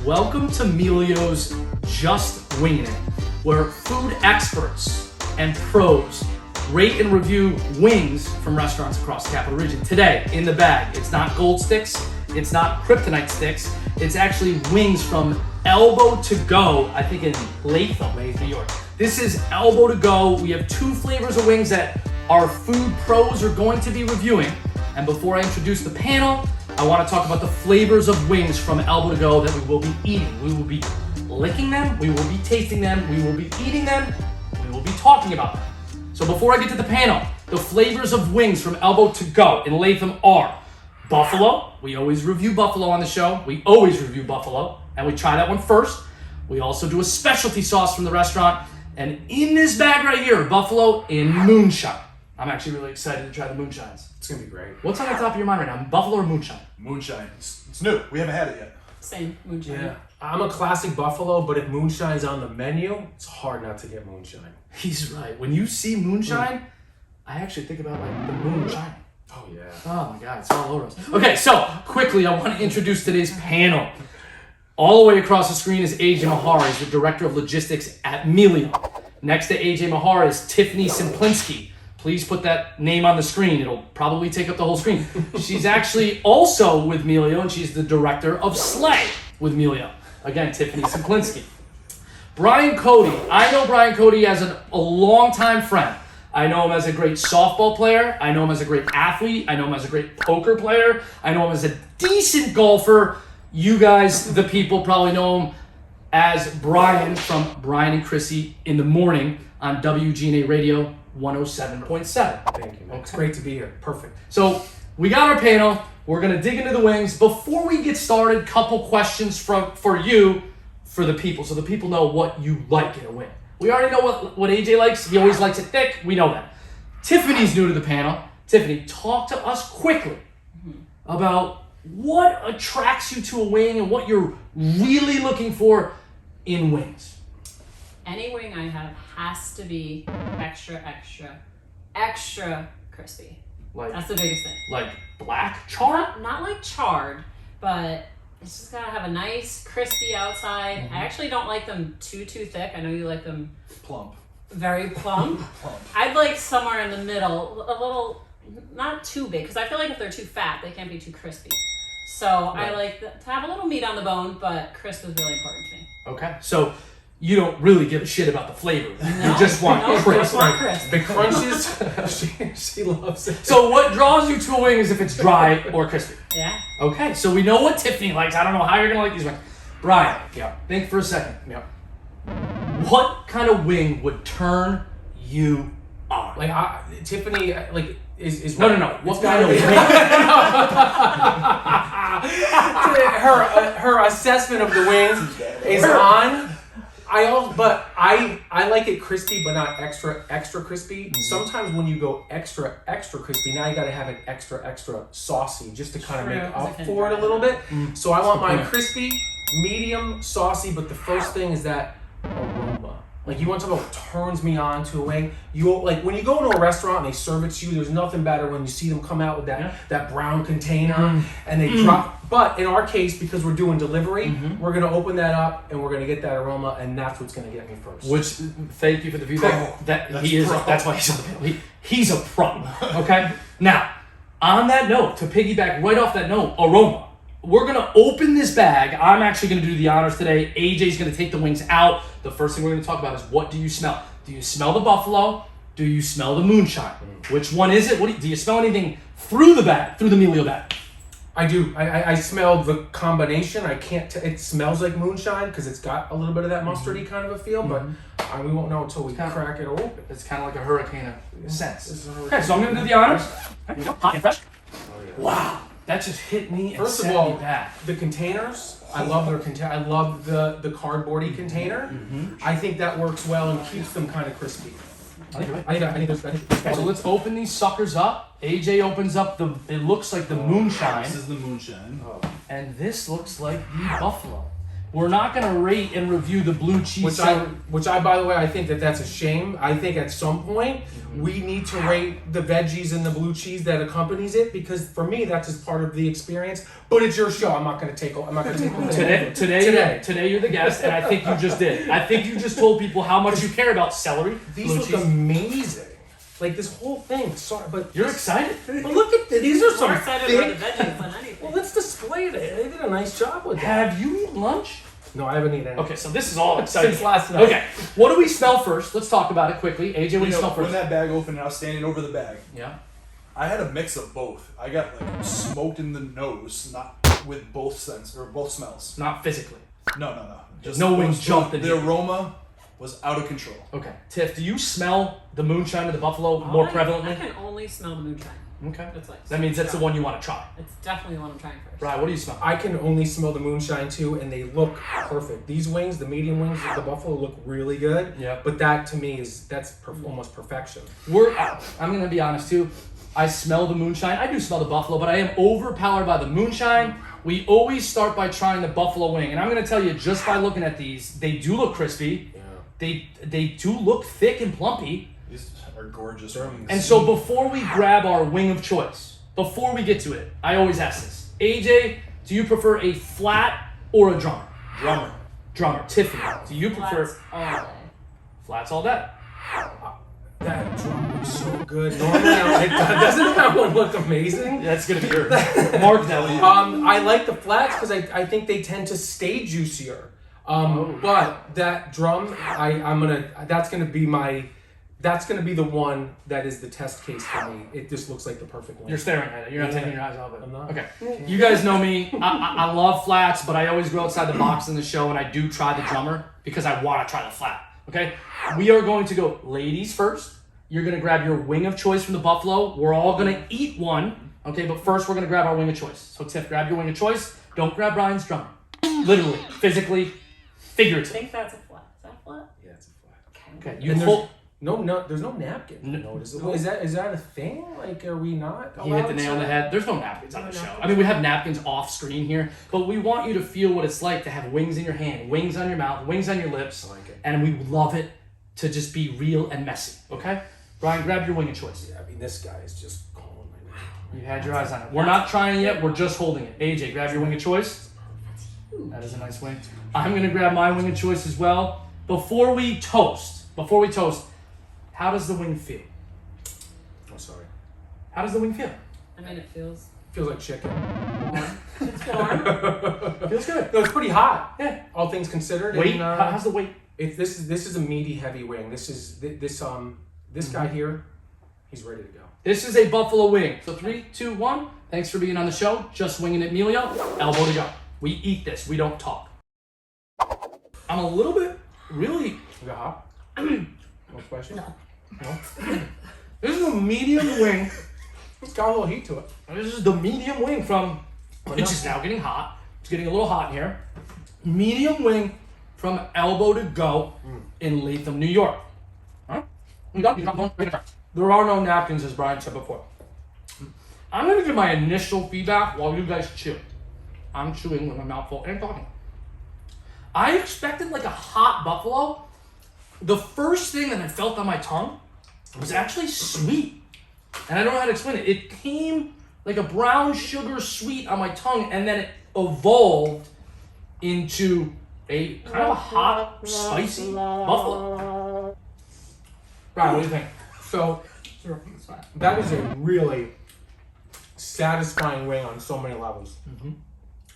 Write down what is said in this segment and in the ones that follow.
welcome to Mealeo's Just Wingin' It, where food experts and pros rate and review wings from restaurants across the Capital Region. Today, in the bag, it's not gold sticks, it's not kryptonite sticks, it's actually wings from Elbo To Go, I think in Latham, New York. This is Elbo To Go. We have two flavors of wings that our food pros are going to be reviewing. And before I introduce the panel, I want to talk about the flavors of wings from Elbo To Go that we will be eating. We will be licking them, we will be tasting them, we will be eating them, we will be talking about them. So before I get to the panel, the flavors of wings from Elbo To Go in Latham are buffalo. We always review buffalo on the show. We always review buffalo, and we try that one first. We also do a specialty sauce from the restaurant. And in this bag right here, buffalo in moonshine. I'm actually really excited to try the moonshines. It's gonna be great. What's on the top of your mind right now, buffalo or moonshine? Moonshine. It's new. We haven't had it yet. Same, moonshine. Yeah, I'm a classic buffalo, but if moonshine's on the menu, it's hard not to get moonshine. He's right. When you see moonshine, I actually think about like the moonshine. Oh yeah. Oh my God, it's all over us. Okay, so quickly, I want to introduce today's panel. All the way across the screen is AJ Mahar. He's the Director of Logistics at Mealeo. Next to AJ Mahar is Tiffany Szemplinski. Please put that name on the screen. It'll probably take up the whole screen. She's actually also with Mealeo, and she's the Director of Slay with Mealeo. Again, Tiffany Szemplinski. Brian Cody. I know Brian Cody as a longtime friend. I know him as a great softball player. I know him as a great athlete. I know him as a great poker player. I know him as a decent golfer. You guys, the people, probably know him as Brian from Brian and Chrissy in the morning on WGNA Radio 107.7. Thank you, man. It's great to be here. Perfect. So we got our panel. We're going to dig into the wings. Before we get started, couple questions for you, for the people, so the people know what you like in a wing. We already know what AJ likes. He always likes it thick. We know that. Tiffany's new to the panel. Tiffany, talk to us quickly about what attracts you to a wing and what you're really looking for in wings. Any wing I have has to be extra crispy. Like, That's the biggest thing. like black char? Not like charred, but it's just gotta have a nice crispy outside. I actually don't like them too thick. I know you like them Plump. very plump. I'd like somewhere in the middle, a little, not too big, because I feel like if they're too fat, they can't be too crispy. So I like to have a little meat on the bone, but crisp is really important to me. Okay, so you don't really give a shit about the flavor. You just want crisp. Just want crisp. The crunches, she loves it. So what draws you to a wing is if it's dry or crispy. Yeah. Okay, so we know what Tiffany likes. I don't know how you're gonna like these wings. Brian, think for a second. What kind of wing would turn you on? Like Tiffany, like is No. What kind of wing? her assessment of the wings is on. I like it crispy, but not extra crispy. Sometimes when you go extra crispy, now you gotta have it extra saucy just to kind of make up for it a little bit. So I want mine crispy, medium, saucy, but the first thing is that aroma. Like you want to know what turns me on to a wing. Like when you go into a restaurant and they serve it to you, there's nothing better when you see them come out with that brown container and they drop. But in our case, because we're doing delivery, we're gonna open that up and we're gonna get that aroma, and that's what's gonna get me first. Which, thank you for the feedback. That's why he's on the panel. He's a pro. Okay. Now, on that note, to piggyback right off that note, aroma. We're gonna open this bag. I'm actually gonna do the honors today. AJ's gonna take the wings out. The first thing we're gonna talk about is what do you smell? Do you smell the buffalo? Do you smell the moonshine? Which one is it? Do you smell anything through the bag, through the Mealeo bag? I do. I smell the combination. I can't. It smells like moonshine because it's got a little bit of that mustardy kind of a feel, but we won't know until we crack it open. It's kind of like a hurricane of sense. Okay, so I'm gonna do the honors. Hot and fresh. Wow. That just hit me and First of set all, me back. the containers. I love their container. I love the cardboardy container. I think that works well and keeps them kind of crispy. I need this. So let's open these suckers up. AJ opens up it looks like the moonshine. This is the moonshine. And this looks like the buffalo. We're not gonna rate and review the blue cheese Which I, by the way, I think that's a shame. I think at some point we need to rate the veggies and the blue cheese that accompanies it, because for me that's just part of the experience. But it's your show. I'm not gonna take. Today you're the guest, and I think you just did. I think you just told people how much you care about celery. These blue look cheese. amazing. Like this whole thing. Sorry, but You're excited. But look at this. These are More some excited thick. about the veggies than anything. Well, let's display it. They did a nice job with that. Have you eaten lunch? No, I haven't eaten any. Okay, so this is all exciting. Since last night. Okay, what do we smell first? Let's talk about it quickly. AJ, what do you smell When first? that bag opened and I was standing over the bag, Yeah. I had a mix of both. I got like smoked in the nose, not with both smells. Not physically. No. Just No wings jumped in The here. aroma was out of control. Okay. Tiff, do you smell the moonshine of the buffalo more prevalently? I can only smell the moonshine. Okay. It's like That means that's the one you want to try. It's definitely the one I'm trying first. Right, what do you smell? I can only smell the moonshine too, and they look perfect. These wings, the medium wings of the buffalo, look really good. Yeah. But that to me that's almost perfection. I'm going to be honest too. I smell the moonshine. I do smell the buffalo, but I am overpowered by the moonshine. We always start by trying the buffalo wing. And I'm going to tell you, just by looking at these, they do look crispy. Yeah. They do look thick and plumpy. These are gorgeous wings. And so before we grab our wing of choice, before we get to it, I always ask this. AJ, do you prefer a flat or a drummer? Drummer. Drummer. Tiffany, do you prefer Flats all day. flats all day? That drum looks so good. Normally, doesn't that one look amazing? That's going to be your mark that one. I like the flats because I think they tend to stay juicier. But that drum, that's gonna be the one that is the test case for me. It just looks like the perfect one. You're staring at it. You're not taking your eyes off it. I'm not. Okay. You guys know me. I love flats, but I always go outside the box in the show, and I do try the drummer because I want to try the flat. Okay? We are going to go ladies first. You're going to grab your wing of choice from the buffalo. We're all going to eat one. Okay, but first we're going to grab our wing of choice. So Tiff, grab your wing of choice. Don't grab Brian's drummer. Literally, physically, I figuratively. think that's a flat. Is that a flat? Yeah, it's a flat. Okay. And You there's pull. there's no napkin. No. Is that a thing? Like, are we not? He hit the allowed nail on to? the head. There's no napkins on No the show. napkins. I mean, we have napkins off screen here, but we want you to feel what it's like to have wings in your hand, wings on your mouth, wings on your lips, I like it. and we love it to just be real and messy. Okay, Brian, grab your wing of choice. Yeah, I mean, this guy is just calling my name. You had your eyes on it. We're not trying yet. We're just holding it. AJ, grab your wing of choice. That is a nice wing. I'm gonna grab my wing of choice as well. Before we toast, how does the wing feel? Oh, sorry. How does the wing feel? I mean, it feels Feels like chicken. warm. It's warm. Feels good. No, it's pretty hot. Yeah. All things considered. Weight? And, How's the weight? this is a meaty, heavy wing. This guy here, he's ready to go. This is a buffalo wing. So 3, 2, 1. Thanks for being on the show. Just Wingin It Mealeo. Elbo To Go. We eat this. We don't talk. I'm a little bit really. Is that hot? No question. No. This is a medium wing. It's got a little heat to it. This is the medium wing from. Which is now getting hot. It's getting a little hot in here. Medium wing from Elbo To Go in Latham, New York. Huh? There are no napkins, as Brian said before. I'm going to give my initial feedback while you guys chew. I'm chewing with my mouth full and talking. I expected like a hot buffalo. The first thing that I felt on my tongue was actually sweet. And I don't know how to explain it. It came like a brown sugar sweet on my tongue, and then it evolved into a kind of a hot, spicy buffalo. Brian, what do you think? So that is a really satisfying wing on so many levels.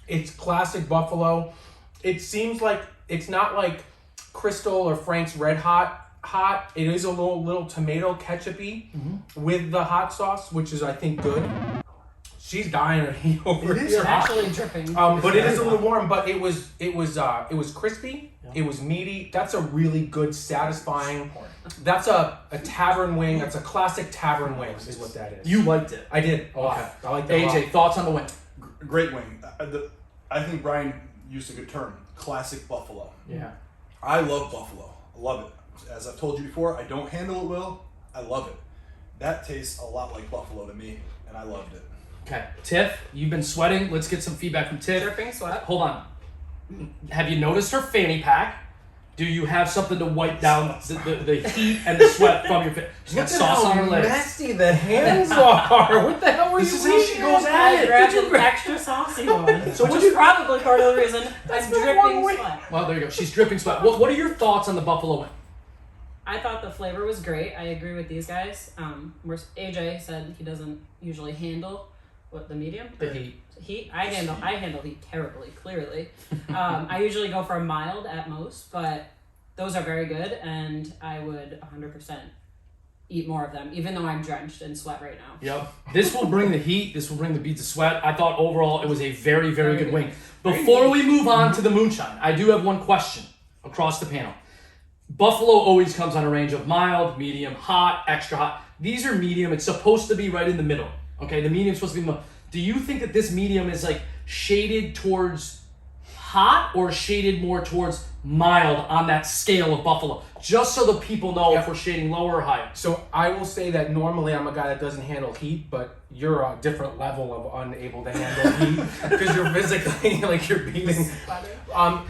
It's classic buffalo. It seems like it's not like Crystal or Frank's Red Hot. It is a little tomato ketchup-y with the hot sauce, which is, I think, good. She's dying of heat over It is here. It's actually dripping. But it is a little warm. But it was crispy. Yeah. It was meaty. That's a really good, satisfying. That's a tavern wing. That's a classic tavern wing, is what that is. You liked it. I did a lot. Okay. I like that a lot. AJ, thoughts on the wing? Great wing. I think Brian used a good term. Classic buffalo. Yeah. I love buffalo. I love it. As I've told you before, I don't handle it well. I love it. That tastes a lot like buffalo to me, and I loved it. Okay. Tiff, you've been sweating. Let's get some feedback from Tiff. Dripping sweat. Hold on. Have you noticed her fanny pack? Do you have something to wipe down the heat and the sweat from your face? She's got sauce on her legs. Messy the hands are. What the hell were This you is how she eating? goes at I it. grabbed an extra saucy one. So which is probably part of the reason I'm the dripping wrong way. sweat. Well, there you go. She's dripping sweat. What are your thoughts on the buffalo wing? I thought the flavor was great. I agree with these guys. Where AJ said he doesn't usually handle the medium. The heat. Heat. I handle heat terribly. Clearly, I usually go for a mild at most, but those are very good, and I would 100% eat more of them, even though I'm drenched in sweat right now. Yep. This will bring the heat. This will bring the beads of sweat. I thought overall it was a very, very good wing. Before we move on to the moonshine, I do have one question across the panel. Buffalo always comes on a range of mild, medium, hot, extra hot. These are medium. It's supposed to be right in the middle. Okay, the medium's supposed to be in the middle. Do you think that this medium is like shaded towards hot or shaded more towards mild on that scale of buffalo? Just so the people know if we're shading lower or higher. So I will say that normally I'm a guy that doesn't handle heat, but you're a different level of unable to handle heat because you're physically like you're beating.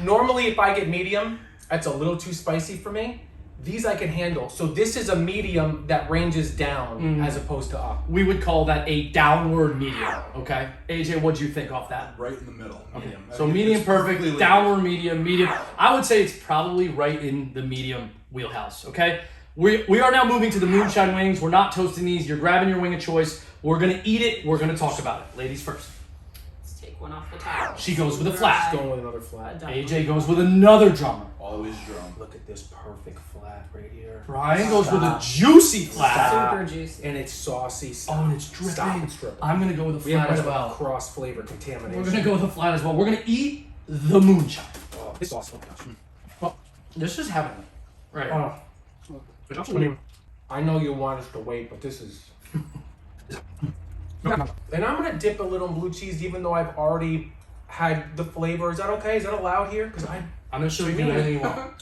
Normally, if I get medium, that's a little too spicy for me. These I can handle. So this is a medium that ranges down as opposed to up. We would call that a downward medium. Okay, AJ, what'd you think off that? Right in the middle. Okay, Medium. so I think medium it's perfect, perfectly downward medium, medium. I would say it's probably right in the medium wheelhouse, okay? We are now moving to the moonshine wings. We're not toasting these. You're grabbing your wing of choice. We're going to eat it. We're going to talk about it. Ladies first. Let's take one off the top. She goes with a flat. Going with another flat. AJ goes with another drummer. Always drum. Look at this perfect flat right here. Brian goes with a juicy flat. Super juicy. And it's saucy. Oh, and it's dripping. Stop, it's dripping. I'm going to go with a We flat have as well. cross flavor contamination. We're going to go with a flat as well. We're going to eat the moonshine. Oh, this sauce. Oh my gosh. Well, this is heavenly. Right. I mean, I know you want us to wait, but this is. And I'm gonna dip a little in blue cheese, even though I've already had the flavor. Is that okay? Is that allowed here? Because I'm going to show you anything you want.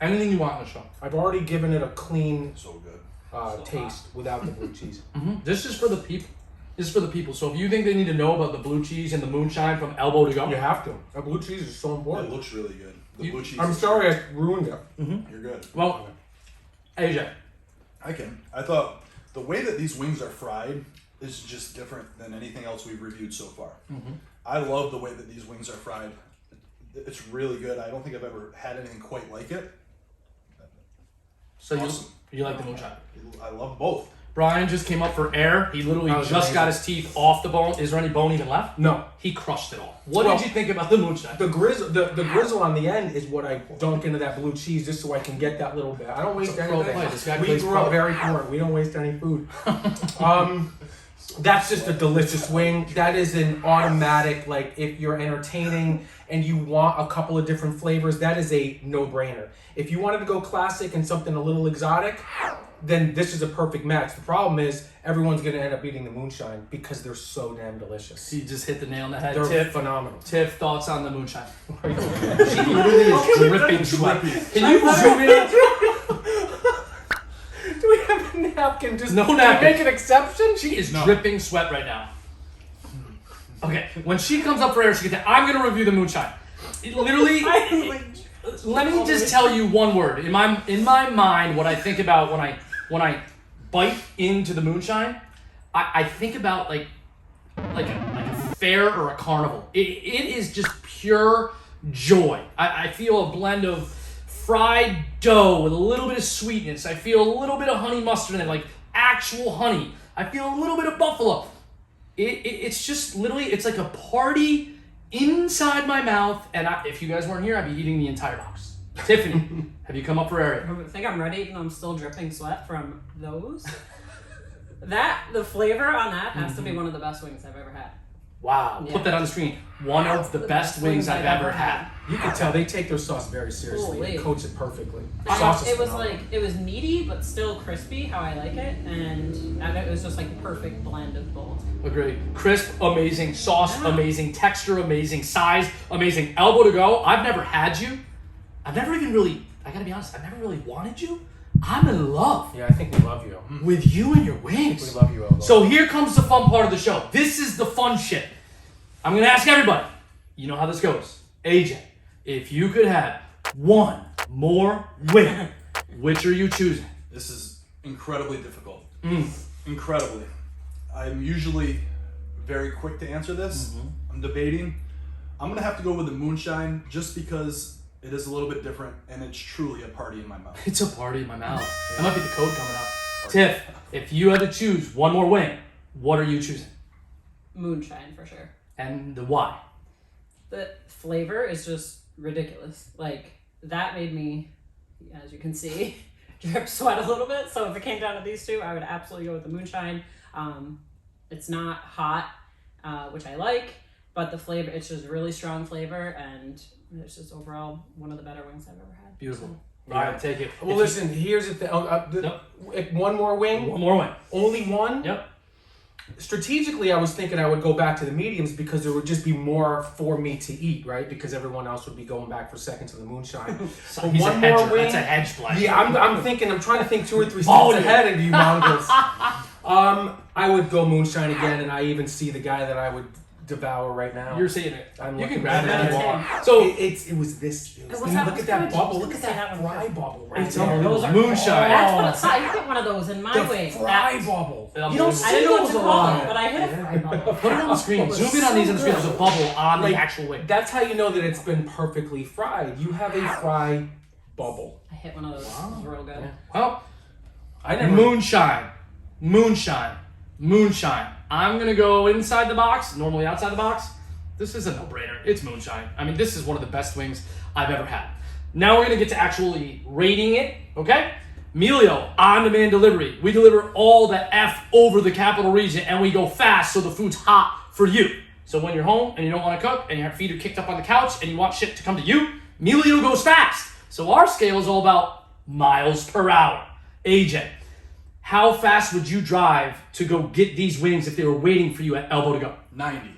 Anything you want in the show. I've already given it a clean So good. taste without the blue cheese. This is for the people. This is for the people. So if you think they need to know about the blue cheese and the moonshine from Elbo To Go, You have to. That blue cheese is so It important. looks really good. The blue cheese. I'm is- sorry I ruined it. You're good. well, AJ, I thought the way that these wings are fried is just different than anything else we've reviewed so far. I love the way that these wings are fried. It's really good. I don't think I've ever had anything quite like it. so Awesome. you like the moonshine. I love both. Brian just came up for air. He literally That was just got his amazing. teeth off the bone. Is there any bone even left? No. He crushed it all. What Well, did you think about the moonshine? The grizzle on the end is what I dunk into that blue cheese just so I can get that little bit. I don't waste It's a pro anything. play. This guy We plays grew pro. up very poor. We don't waste any food. That's just a delicious wing. That is an automatic, like if you're entertaining and you want a couple of different flavors, that is a no-brainer. If you wanted to go classic and something a little exotic, then this is a perfect match. The problem is everyone's going to end up eating the moonshine because they're so damn delicious. He just hit the nail on the head. They're Tiff, phenomenal. Tiff, thoughts on the moonshine? She literally is dripping sweat. Can you zoom in? Do we have a napkin? Just No to napkin. make an exception? She is dripping sweat right now. Okay, when she comes up for air, she gets that. I'm gonna review the moonshine. It literally. Let me just tell you one word. In my mind, what I think about when I bite into the moonshine, I think about like a fair or a carnival. It is just pure joy. I feel a blend of fried dough with a little bit of sweetness. I feel a little bit of honey mustard in it, like actual honey. I feel a little bit of buffalo. It's just literally, it's like a party inside my mouth, and if you guys weren't here, I'd be eating the entire box. Tiffany, have you come up for air? I think I'm ready, even though I'm still dripping sweat from those. The flavor on that has to be one of the best wings I've ever had. Wow, Yeah. put that on the screen. One of the best wings I've ever had. You can tell they take their sauce very seriously Holy. and coats it perfectly. The sauce is It was phenomenal. it was meaty but still crispy, how I like it, and it was just like the perfect blend of both. Agreed. Crisp, amazing. Sauce, Yeah. amazing. Texture, amazing. Size, amazing. Elbo To Go. I've never had you. I've never even really, I gotta be honest, I've never really wanted you. I'm in love Yeah, I think we love you. with you and your We wings. love you, Elbo. So here comes the fun part of the show. This is the fun shit. I'm gonna ask everybody. You know how this goes. AJ, if you could have one more wing, which are you choosing? This is incredibly difficult. Incredibly. I'm usually very quick to answer this. I'm debating. I'm going to have to go with the moonshine just because it is a little bit different and it's truly a party in my mouth. It's a party in my mouth. That might be the code coming up. Tiff, if you had to choose one more wing, what are you choosing? Moonshine for sure. And the why? The flavor is just ridiculous. Like, that made me, as you can see, drip sweat a little bit. So if it came down to these two, I would absolutely go with the moonshine. It's not hot, which I like, but the flavor, it's just really strong flavor, and it's just overall one of the better wings I've ever had. Beautiful. So. All right, take it. Well, listen, here's the thing. One more wing? One more wing. Only one? Yep. Strategically, I was thinking I would go back to the mediums because there would just be more for me to eat, right? Because everyone else would be going back for seconds to the moonshine. So he's one a hedger. more wing. That's a hedge play. Yeah, I'm trying to think 2 or 3 steps ahead of you mongrels. I would go moonshine again, and I even see the guy that I would devour right now. You're seeing it. I'm You can looking grab at it. it. So It was this. It was, Was that- look at that bubble. Look at that that one. fry bubble right It's there. unbelievable. Those are Moonshine. That's what it's like. You get one of those in my The wing. fry bubble. You Unbelievable. don't I see didn't know what those to a call lot. it, but I hit a fry bubble. put it on the screen. Zoom in on these on the screen. There's a bubble on the actual wing. That's how you know that it's been perfectly fried. You have a fry bubble. I hit one of those. It was real good. Well, I never. moonshine. I'm going to go inside the box, normally outside the box. This is a no-brainer. It's moonshine. I mean, this is one of the best wings I've ever had. Now we're going to get to actually rating it, okay? Mealeo, on-demand delivery. We deliver all the F over the capital region, and we go fast so the food's hot for you. So when you're home and you don't want to cook, and your feet are kicked up on the couch, and you want shit to come to you, Mealeo goes fast. So our scale is all about miles per hour. AJ, how fast would you drive to go get these wings if they were waiting for you at Elbo To Go? 90.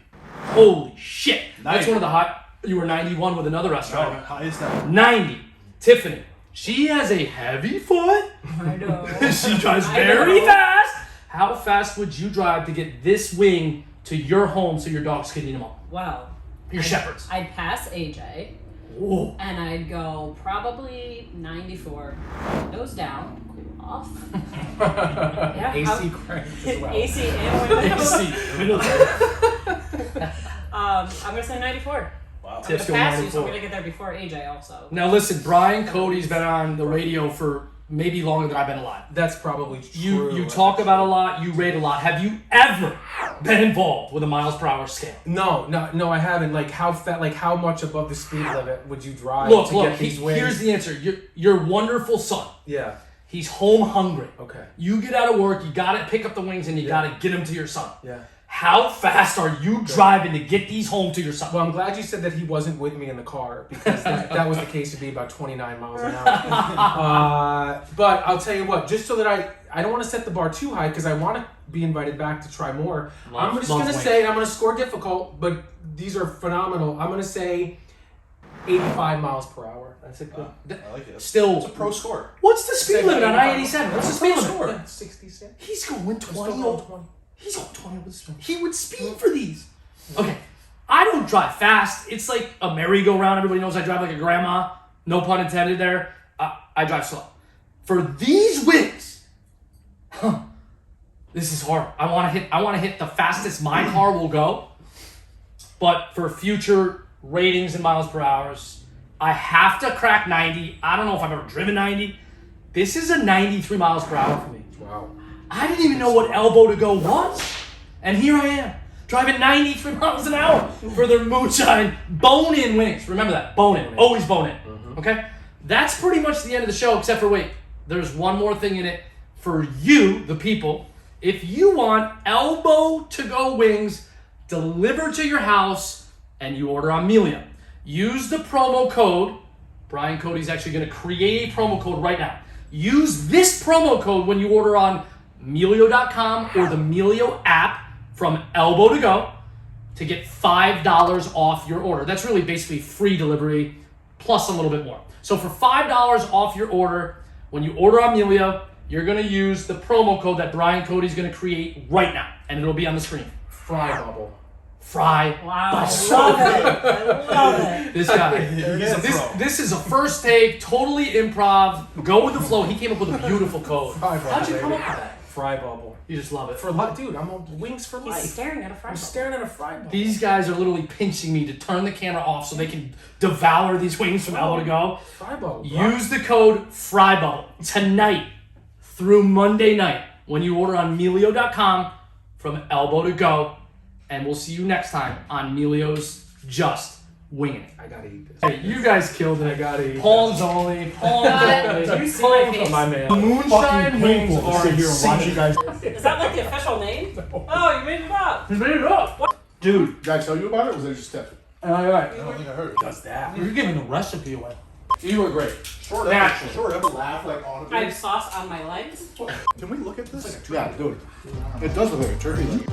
Holy shit. That's 90. one of the hot. You were 91 with another restaurant. No, highest ever. 90. Tiffany. She has a heavy foot. I know. She drives I very know. fast. How fast would you drive to get this wing to your home so your dogs could eat them all? Wow. Your shepherds. I'd pass AJ, Whoa. and I'd go probably 94. Nose down. Cool off. Yeah, AC cranked as well. AC and windows. AC. I'm gonna say 94. Wow. I'm Tips gonna go pass you, so 94. I'm gonna get there before AJ also. Now listen, Brian Cody's been on the radio for maybe longer than I've been alive. That's probably true. You talk about a lot, you rate a lot. Have you ever been involved with a miles per hour scale? No, I haven't. Like how much above the speed limit would you drive Look, to get these wings? here's the answer. Your wonderful son, Yeah. he's home hungry. Okay. You get out of work, you gotta pick up the wings and you gotta get them to your son. Yeah. How fast are you driving to get these home to your son? Well, I'm glad you said that he wasn't with me in the car because that was the case to be about 29 miles an hour. But I'll tell you what, just so that I don't want to set the bar too high because I want to be invited back to try more. I'm just going to say, I'm going to score difficult, but these are phenomenal. I'm going to say 85 miles per hour. That's a good. I like it. Still, It's a pro score. what's the speed Say limit on 85. I-87? What's the speed limit? score? Yeah, 66. He's going 20. Still 20. He's going 20 with the speed. He would speed for these. Okay, I don't drive fast. It's like a merry-go-round. Everybody knows I drive like a grandma. No pun intended there. I drive slow. For these wings, this is hard. I want to hit the fastest my car will go. But for future ratings in miles per hours, I have to crack 90. I don't know if I've ever driven 90. This is a 93 miles per hour for me. Wow. I didn't even know what Elbo To Go was. And here I am, driving 93 miles an hour for their moonshine bone-in wings. Remember that, bone-in, always bone-in, okay? That's pretty much the end of the show, except for, wait, there's one more thing in it for you, the people. If you want Elbo To Go wings delivered to your house and you order on Mealeo, use the promo code. Brian Cody's actually gonna create a promo code right now. Use this promo code when you order on Mealeo.com or the Mealeo app from Elbo To Go to get $5 off your order. That's really basically free delivery plus a little bit more. So for $5 off your order, when you order on Mealeo, you're going to use the promo code that Brian Cody's going to create right now, and it'll be on the screen. Fry bubble. fry. Wow, I That's love so it. I love it. This guy. He's a pro. This is a first take, totally improv. Go with the flow. He came up with a beautiful code. Fry bubble, How'd you come baby. up with that? Fry bubble. You just love it. For life, dude. I'm on wings for He's life. staring at a fry I'm bubble. staring at a fry bubble. These guys are literally pinching me to turn the camera off so they can devour these wings from Elbo To Go. Fry bubble. Bro. Use the code FRYBUBBLE tonight through Monday night when you order on Mealeo.com from Elbo To Go. And we'll see you next time on Mealeo's Just Wingin' It. I gotta eat this. Hey, you guys killed it. I gotta eat Palms only. Palms only. Did you see my face? my man. Moonshine wings are sit here and watch you insane. guys. Is that like the official name? Oh, you made it up. You made it up. Dude. Did I tell you about it, or was it just Tiffany? All right. I don't think I heard it. Does that? You're giving the recipe away. You were great. Short Naturally. Short episode. Laugh like I audibly. have sauce on my legs. Can we look at this? Yeah, dude. It does look like a turkey leg.